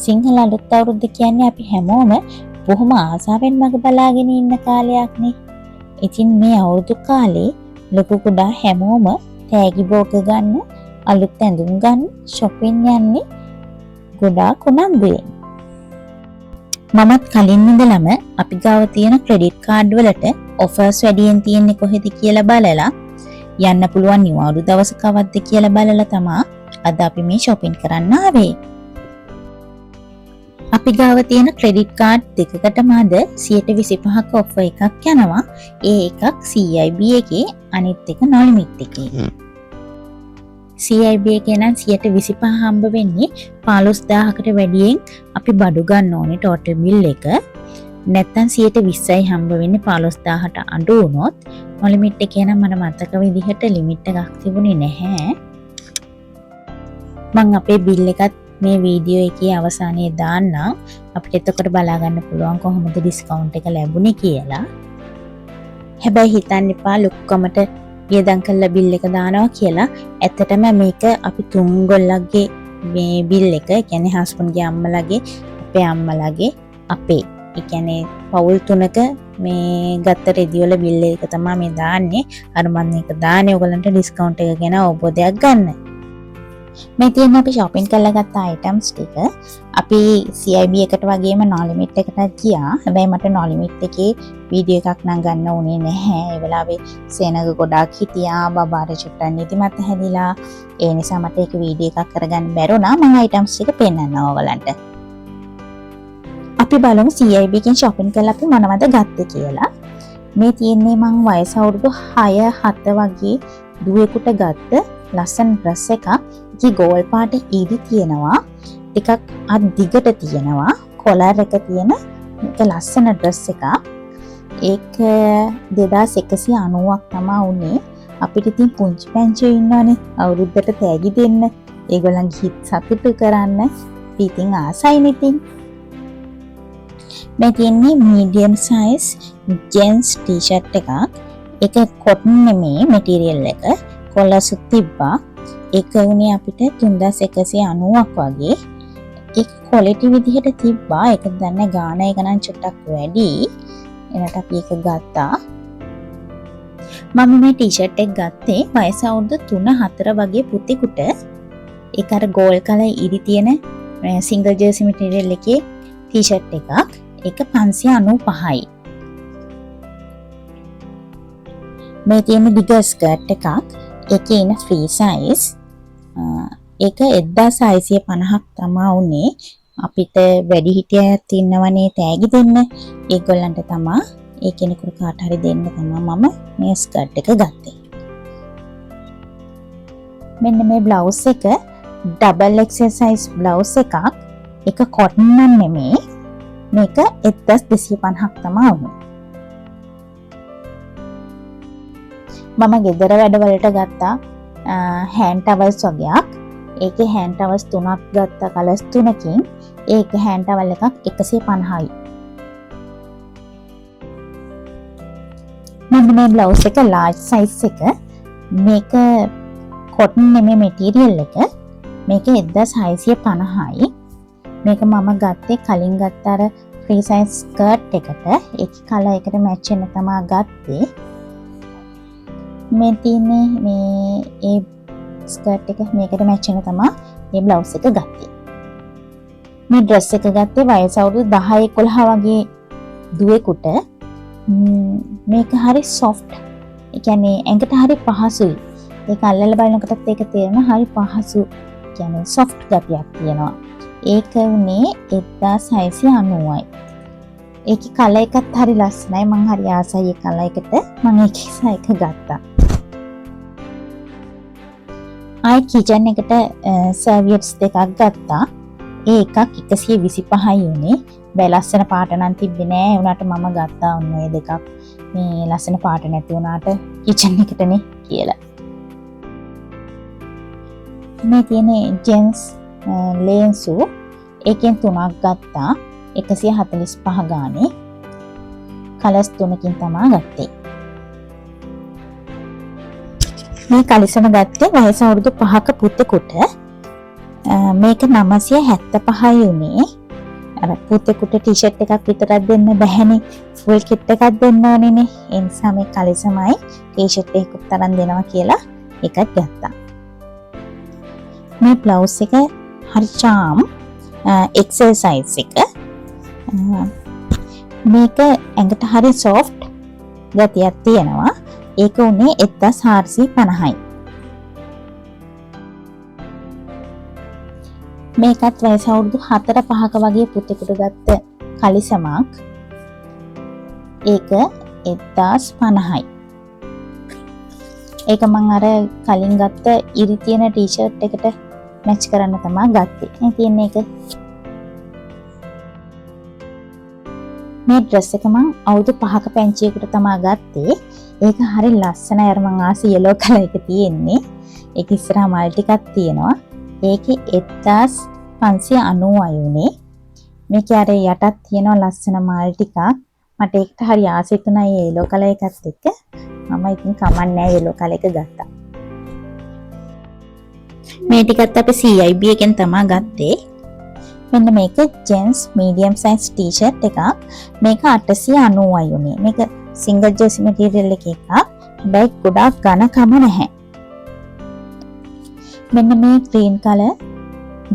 සිංහල අලුත් අවුරුද්ද කියන්නේ අපි හැමෝම බොහොම ආසාවෙන් මග බලාගෙන ඉන්න කාලයක්නේ. ඉතින් මේ අවුරුදු කාලේ ලොකු කුඩා හැමෝම තෑගි භෝග ගන්න, අලුත් ඇඳුම් ගන්න, shopping යන්නේ ගොඩාක් උනන්දුවෙන්. මමත් කලින් ඉඳලම අපි ගාව තියෙන ක්‍රෙඩිට් කාඩ් වලට ඔෆර්ස් වැඩියෙන් තියෙන්නේ කොහෙද කියලා බලලා යන්න පුළුවන් නිව අවුරුදු දවස කවද්ද කියලා බලලා තමයි අද අපි මේ shopping කරන්න ආවේ. අපි ගාව තියෙන ක්‍රෙඩිට් කාඩ් දෙකකටම අද 25% ඔෆර් එකක් යනවා. ඒ එකක් CIB එකේ, අනිත් එක no limit එකේ. CIB එකේ නම් 25% හම්බ වෙන්නේ 15000කට වැඩියෙන් අපි බඩු ගන්න ඕනේ total bill එක. නැත්තම් 120යි හම්බ වෙන්නේ 15000ට අඩු වුණොත්. no limit එකේ නම් මට මතක විදිහට ලිමිට් එකක් තිබුණේ නැහැ. මම අපේ bill එකත් මේ වීඩියෝ එකේ අවසානයේ දාන්නම්. අපිට එතකොට බලා ගන්න පුළුවන් කොහොමද ඩිස්කවුන්ට් එක ලැබුණේ කියලා. හැබැයි හිතන්න එපා ලොක්කමට වියදම් කරලා බිල් එක දානවා කියලා. ඇත්තටම මේක අපි තුන් ගොල්ලන්ගේ මේ බිල් එක, ඒ කියන්නේ හස්බන්ඩ්ගේ අම්මලාගේ, අපේ අම්මලාගේ, අපේ, ඒ කියන්නේ පවුල් තුනක මේ ගත්ත රෙදි වල බිල් එක තමයි මේ දාන්නේ. අර මම මේක දාන්නේ ඔයගලන්ට ඩිස්කවුන්ට් එක ගැන අවබෝධයක් ගන්න. මේ තියෙන අපි shopping කරලා ගත්ත items ටික අපි CIB එකට වගේම no limit එකට ගියා. හැබැයි මට no limit එකේ වීඩියෝ එකක් නම් ගන්න උනේ නැහැ. ඒ වෙලාවේ සේනග ගොඩාක් හිටියා. බබාට චුට්ටක් නිදිමත හැදිලා. ඒ නිසා මට ඒක වීඩියෝ එකක් කරගන්න බැරුණා. මම items ටික පෙන්නන්න ඕගලන්ට. අපි බලමු CIB එකෙන් shopping කරලා අපි මොනවද ගත්තේ කියලා. මේ තියෙන්නේ මං වයස අවුරුදු 6 7 වගේ දුවෙකුට ගත්ත ලස්සන dress එකක්. ඒකේ ගෝල් පාට ඉරි තියෙනවා. ටිකක් අත් දිගට තියෙනවා. කොලර් එක තියෙන එක ලස්සන dress එකක්. ඒක 2190ක් තමයි උනේ. අපිට ඉතින් පුංචි පැංචෝ ඉන්නවනේ අවුරුද්දට තෑගි දෙන්න. ඒගොල්ලන්ගේ හිත සතුටු කරන්න. ඉතින් ආසයිනේ ඉතින්. මේ තියෙන්නේ medium size jeans t-shirt එකක්. ඒක cotton නෙමේ material එක. කොලසු තිබ්බා. ඒක උනේ අපිට 3190ක් වගේ. ඒක quality විදිහට තිබ්බා. ඒක දන්නේ ගාන එක නම් චුට්ටක් වැඩි. එනට අපි ඒක ගත්තා. මම මේ t-shirt එක ගත්තේ වයස අවුරුදු 3-4 වගේ පුතෙකුට. ඒක අර gold color ඉරි තියෙන single jersey material එකේ t-shirt එකක්. ඒක 595යි. මේ තියෙන දිග skirt එකක්. ඒකේ ඉන්න free size. ඒක 1650ක් තමයි උනේ. අපිට වැඩි හිටියත් ඉන්නවනේ තෑගි දෙන්න. ඒගොල්ලන්ට තමයි ඒ කෙනෙකුට කාට හරි දෙන්න තමයි මම මේ ස්කර්ට් එක ගත්තේ. මෙන්න මේ බ්ලවුස් එක double XL size බ්ලවුස් එකක්. ඒක cotton නෙමෙයි. මේක 1250ක් තමයි උනේ. මම ගෙදර වැඩවලට ගත්තා hand towels වගේක්. ඒකේ hand towels 3ක් ගත්තා කලර්ස් 3කින්. ඒක hand towel එකක් 150යි. මම මේ බ්ලවුස් එක large size එක. මේක cotton නෙමෙයි material එක. මේක 1650යි. මේක මම ගත්තේ කලින් ගත්ත අර free size skirt එකට. ඒකේ color එකට match වෙන තමයි ගත්තේ. මේ තියෙන්නේ මේ ඒ ස්කර්ට් එක මේකට මැච් වෙන තමයි මේ බ්ලවුස් එක ගත්තේ. මේ ඩ්‍රෙස් එක ගත්තේ වයස අවුරුදු 10 11 වගේ දුවෙකුට. මේක හරි soft. ඒ කියන්නේ ඇඟට හරි පහසුයි. ඒක අල්ලලා බලනකොටත් ඒක තේරෙන හරි පහසු. කියන්නේ soft ගතියක් තියෙනවා. ඒක උනේ 1690යි. ඒකේ කලර් එකත් හරි ලස්සනයි. මම හරි ආසයි ඒ කලර් එකට. මම ඒක ගත්තා. ආයි කිචන් එකට සර්වියට්ස් දෙකක් ගත්තා. ඒ එකක් 125යි උනේ. බෑ ලස්සන පාට නම් තිබ්බේ නෑ. උනාට මම ගත්තා ඔන්න දෙකක්. මේ ලස්සන පාට නැති උනාට කිචන් එකටනේ කියලා. මේ තියෙන ජෙන්ස් ලේන්සු ඒකෙන් 3ක් ගත්තා. 145 ගානේ. කලර්ස් 3කින් තමයි ගත්තේ. මේ කලිසම ගත්තේ වයස අවුරුදු 5ක පුතෙකුට. මේක 975යි උනේ. අර පුතේකට ටී-ෂර්ට් එකක් විතරක් දෙන්න බැහැනේ. ෆුල් කිට් එකක් දෙන්න ඕනේනේ. ඒ නිසා මේ කලිසමයි ටී-ෂර්ට් එකකුත් තරම් දෙනවා කියලා එකක් ගත්තා. මේ බ්ලවුස් එක හරි charm XL size එක. මේක ඇඟට හරි soft ගතියක් තියෙනවා. ඒක උනේ 1450යි. මේකත් වයස අවුරුදු 4-5ක වගේ පුතෙකුට ගත්ත කලිසමක්. ඒක 1050යි. ඒක මං අර කලින් ගත්ත ඉරි තියෙන ටී-ෂර්ට් එකට මැච් කරන්න තමයි ගත්තේ. මේ තියෙන එක. මේ ඩ්‍රෙස් එක මං අවුරුදු 5ක පැංචියකට තමයි ගත්තේ. ඒක හරි ලස්සනයි. අර මං ආසි yellow color එක තියෙන්නේ. ඒක ඉස්සරහා මල් ටිකක් තියෙනවා. ඒකේ 1590යි උනේ. මේකේ අර යටත් තියෙනවා ලස්සන මල් ටිකක්. මට ඒකට හරි ආසයි තුනයි yellow color එකත් එක්ක. මම ඉතින් කමන්නේ yellow color එක ගත්තා. මේ ටිකත් අපි CIB එකෙන් තමයි ගත්තේ. මෙන්න මේක jeans medium size t-shirt එකක්. මේක 890යි උනේ. මේක single jersey material එකක්. හැබැයි ගොඩාක් ඝනකම නැහැ. මෙන්න මේ green color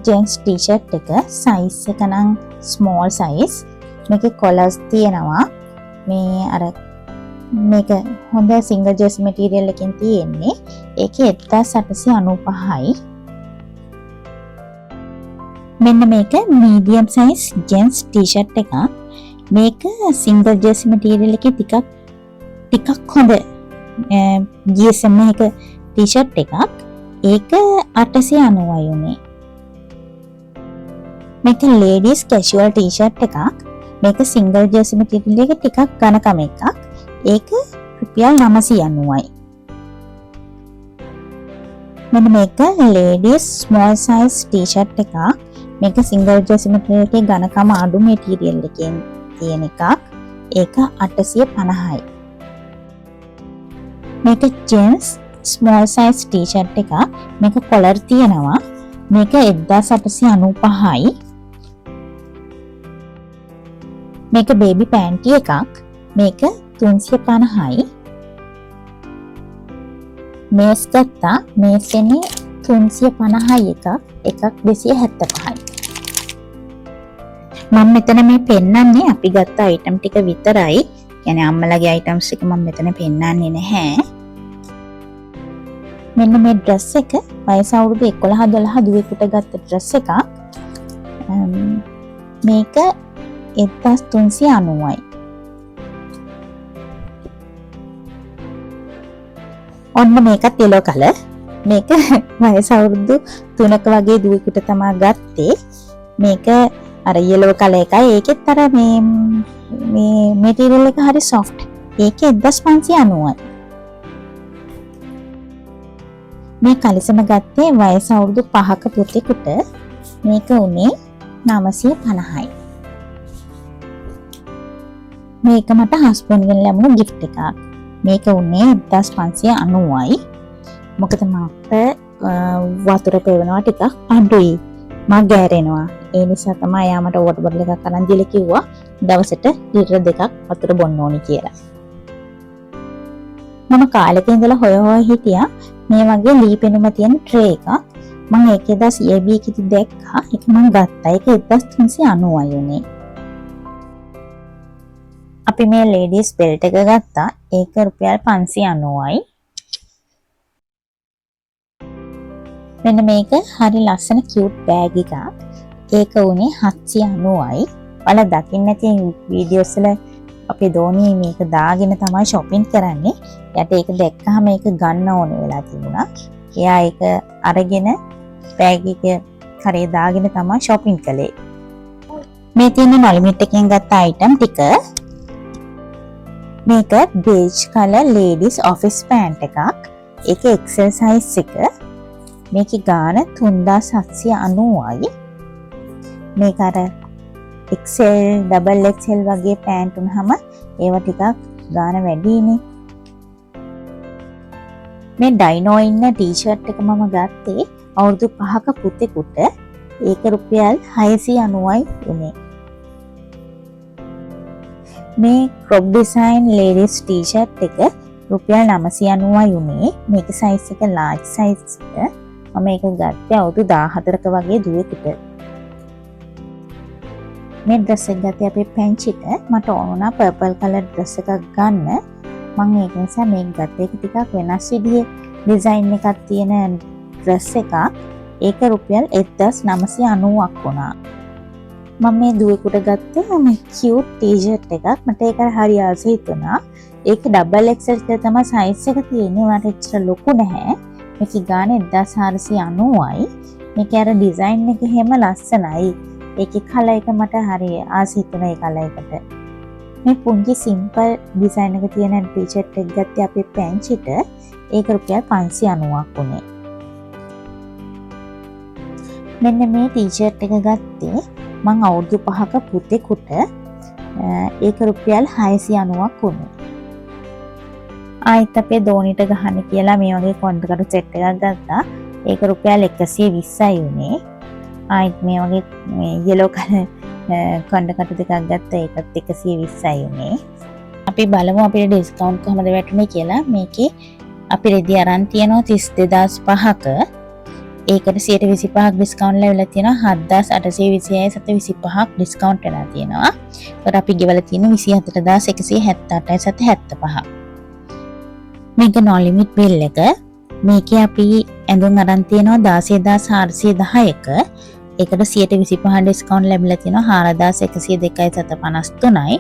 jeans t-shirt එක size එක නම් small size. මේකේ collars තියෙනවා. මේ අර මේක හොඳ single jersey material එකකින් තියෙන්නේ. ඒකේ 1895යි. මෙන්න මේක medium size jeans t-shirt එකක්. මේක single jersey material එකේ ටිකක් හොඳ GSM එක t-shirt එකක්. ඒක 890යි උනේ. මේක ladies casual t-shirt එකක්. මේක single jersey material එක ටිකක් ඝනකම එකක්. ඒක රුපියල් 990යි. මෙන්න මේක ladies small size t-shirt එකක්. මේක single jersey material එකේ ඝනකම අඩු material එකෙන් තියෙන එකක්. ඒක 850යි. මේක jeans small size t-shirt එකක්. මේක collar තියෙනවා. මේක 1895යි. මේක baby panty එකක්. මේක 350යි. මේස් ගත්තා. මේසෙනේ 350යි එකක් 275යි. මම මෙතන මේ පෙන්නන්නේ අපි ගත්ත item ටික විතරයි. يعني අම්මලාගේ items ටික මම මෙතන පෙන්නන්නේ නැහැ. මෙන්න මේ dress එක වයස අවුරුදු 11-12 දුවෙකුට ගත්ත dress එකක්. මේක 1390යි. ඔන්න මේකත් yellow color. මේක වයස අවුරුදු 3ක වගේ දුවෙකුට තමයි ගත්තේ. මේක අර yellow color එකයි. ඒකෙත් අර මේ material එක හරි soft. ඒක 1590යි. මේ කලිසම ගත්තේ වයස අවුරුදු 5ක පුතෙකුට. මේක උනේ 950යි. මේක මට හස්බන්ඩ් ගෙන් ලැබුණු gift එකක්. මේක උනේ 1590යි. මොකද මට වතුර පෙවනවා ටිකක් අඩුයි. මම ගෑරෙනවා. ඒ නිසා තමයි යා මට වෝටර් බොටල් එකක් අරන් දීලා කිව්වා දවසට ලීටර් 2ක් වතුර බොන්න ඕනි කියලා. මම කාලෙක ඉඳලා හොය හිටියා මේ වගේ ලී පෙනුම තියෙන ට්‍රේ එකක්. මම ඒකේ දා CIB එකේදී දැක්කා. ඒක මම ගත්තා. ඒක 1390යි උනේ. අපි මේ ladies belt එක ගත්තා. ඒක රුපියල් 590යි. මෙන්න මේක හරි ලස්සන cute bag එකක්. ඒක උනේ 790යි. ඔයාලා දකින්න නැති වීඩියෝස් වල අපේ දෝනියේ මේක දාගෙන තමයි shopping කරන්නේ. යට ඒක දැක්කහම මේක ගන්න ඕන වෙලා තිබුණා. එයා ඒක අරගෙන bag එක කරේ දාගෙන තමයි shopping කළේ. මේ තියෙන නොලිමිට් එකෙන් ගත්ත item ටික. මේක beige color ladies office pant එකක්. ඒක XL size එක. මේකේ ගාන 3790යි. මේක අර XL double XL වගේ pant උනහම ඒව ටිකක් ගාන වැඩිනේ. මේ ඩයිනෝ ඉන්න t-shirt එක මම ගත්තේ අවුරුදු 5ක පුතෙකුට. ඒක රුපියල් 690යි වුණේ. මේ crop design ladies t-shirt එක රුපියල් 990යි වුණේ. මේක size එක large size එක. මම මේක ගත්තේ අවුරුදු 14ක වගේ දුවෙකුට. මේ dress එක ගත්තේ අපේ පැංචිට. මට ඕන වුණා purple color dress එකක් ගන්න. මම ඒක නිසා මේක ගත්තා. ඒක ටිකක් වෙනස් විදිහේ design එකක් තියෙන dress එකක්. ඒක රුපියල් 1990ක් වුණා. මම මේ දුවෙකුට ගත්තේ මේ cute t-shirt එකක්. මට ඒක හරි ආසයි හිතුණා. ඒක double XL එක තමයි size එක තියෙන්නේ. මට එච්චර ලොකු නැහැ. මේක ගානේ 1490යි. මේක අර design එක හැම ලස්සනයි. ඒකේ color එක මට හරි ආසයි හිතුණා ඒ color එකට. මේ පුංචි simple design එක තියෙන t-shirt එක ගත්තේ අපේ පැංචිට. ඒක රුපියල් 590ක් වුණේ. මෙන්න මේ t-shirt එක ගත්තේ මං අවුරුදු 5ක පුතෙකුට. ඒක රුපියල් 690ක් වුණේ. ආයිත් අපේ දෝනිට ගහන්න කියලා මේ වගේ කොන්දකටු සෙට් එකක් ගත්තා. ඒක රුපියල් 120යි වුණේ. ආයිත් මේ වගේ yellow color කොන්දකටු දෙකක් ගත්තා. ඒකත් 120යි වුණේ. අපි බලමු අපිට ඩිස්කවුන්ට් කොහමද වැටුනේ කියලා. මේකේ අපි රෙදි අරන් තියනවා 32005ක. ඒකට 125ක් ඩිස්කවුන්ට් ලැබිලා තියෙනවා. 7826 සත 25ක් ඩිස්කවුන්ට් වෙලා තියෙනවා. ඒකට අපි ගෙවලා තියෙන 24178 සත 75. මේක no limit bill එක. මේකේ අපි ඇඳුම් අරන් තියෙනවා 16410ක. ඒකට 125 ඩිස්කවුන්ට් ලැබිලා තියෙනවා 4102 සත 53යි.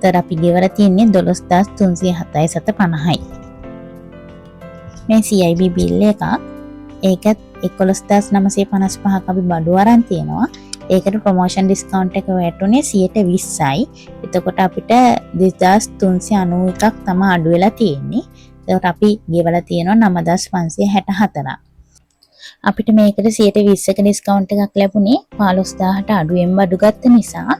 ඒතර අපි ගෙවලා තියෙන්නේ 12307 සත 50යි. මේ CIB bill එක ඒකත් 11955ක් අපි බඩු අරන් තියෙනවා. ඒකට ප්‍රොමෝෂන් ඩිස්කවුන්ට් එක වැටුනේ 20%යි. එතකොට අපිට 2391ක් තමයි අඩු වෙලා තියෙන්නේ. ඒකට අපි ගෙවලා තියෙනවා 9564ක්. අපිට මේකට 120ක ඩිස්කවුන්ට් එකක් ලැබුණේ 15000ට අඩුවෙන් බඩු ගත්ත නිසා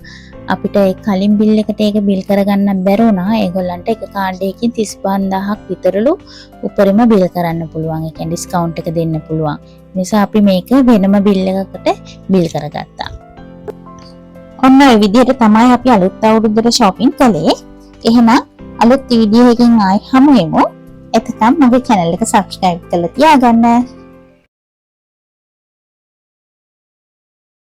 අපිට ඒ කලින් බිල් එකට ඒක බිල් කරගන්න බැරි වුණා. ඒගොල්ලන්ට එක කාඩ් එකකින් 35000ක් විතරලු උපරිම බිල් කරන්න පුළුවන්. ඒ කියන්නේ ඩිස්කවුන්ට් එක දෙන්න පුළුවන්. නිසා අපි මේක වෙනම බිල් එකකට බිල් කරගත්තා. ඔන්න ඔය විදිහට තමයි අපි අලුත් අවුරුද්දට shopping කළේ. එහෙනම් අලුත් වීඩියෝ එකකින් ආයි හමු වෙමු. එතකම් මගේ channel එක subscribe කරලා තියාගන්න.